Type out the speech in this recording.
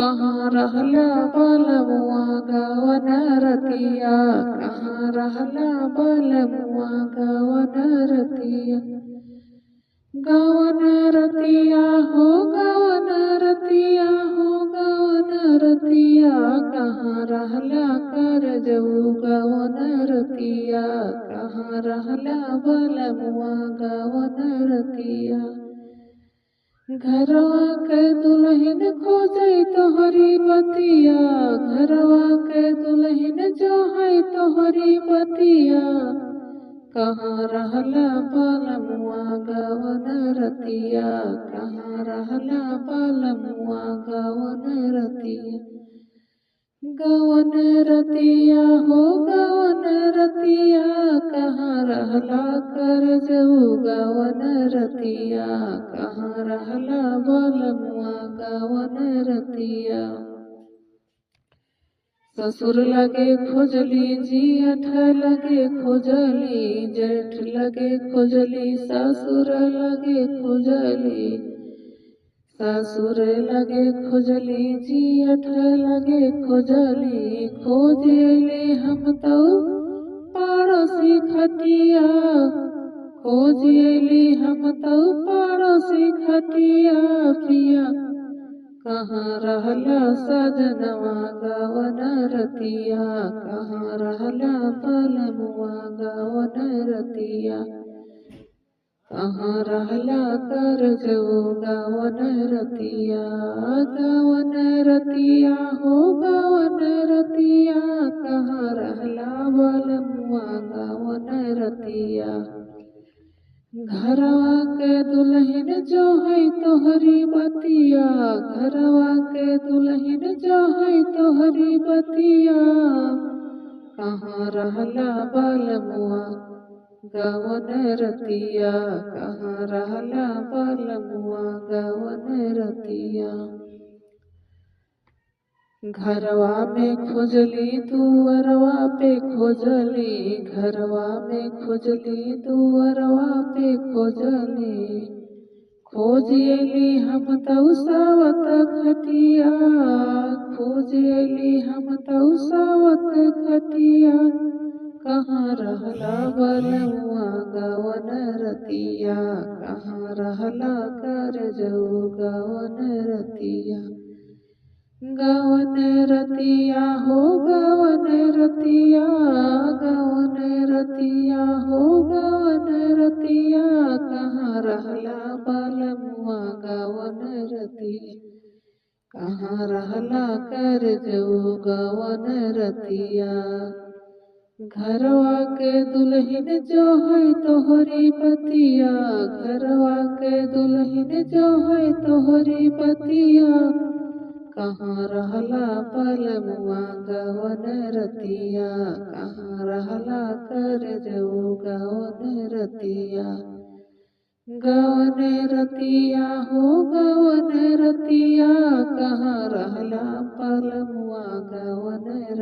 कहाँ रहला बलमुआ गवन रतिया, कहाँ रहला बलमुआ गवन रतिया। गवन रतिया हो गवन रतिया हो गवन रतिया, कहाँ रहला कर जऊ गवन रतिया, कहाँ रहला बलमुआ गवन रतिया। घरवा के दुल्हन खोजै तोहरी बतिया, घरवा के दुल्हन जो है तोहरी बतिया। कहाँ रहला बलमुआ गवन रतिया, कहाँ रहला बलमुआ गवन रतिया। गवन रतिया हो गवन रतिया, कहाँ रहला कर जऊ गवन रतिया, कहाँ रहला बलमुआ गवन रतिया। ससुर लगे खोजली जियठ लगे खोजली, जेठ लगे खोजली ससुर लगे खोजली। ससुर लगे खोजली जियठ लगे खोजली, खोजली हम तो पड़ोसी खटिया, खोजली हम तो पड़ोसी खटिया पिया। कहाँ रहला सजनवा गवन रतिया, कहाँ रहला बलमुआ गवन रतिया। कहाँ रहला कर जऊ गवन रतिया, गवन रतिया हो गवन रतिया, कहाँ रहला बलमुआ गवन रतिया। घरवा के दुल्हन जो है तोहरी बतिया, घरवा के दुल्हन जो है तोहरी बतिया। कहाँ रहला बलमुआ गवन रतिया, कहाँ रहला बलमुआ गवन रतिया। घरवा में खोजली दुअरवा पे खोजली, घरवा में खोजली दुअरवा पे खोजली। खोजली हम तो सावत खटिया, खोजली हम तो सावत खटिया। कहाँ रहला बलमुआ गवन रतिया, कहाँ रहला कर जऊ गवन रतिया। गवन रतिया हो गवन रतिया, गवन रतिया हो गवन रतिया, कहाँ रहला बलमुआ गवन रतिया, कहाँ रहला कर जऊ गवन रतिया। घरवा के दुल्हन जो है तोहरी बतिया, घरवा के दुल्हन जो है तोहरी बतिया। कहाँ रहला बलमुआ गवन रतिया, कहाँ रहला कर जऊ गवन रतिया। गवन रतिया हो गवन रतिया, कहाँ रहला बलमुआ गवन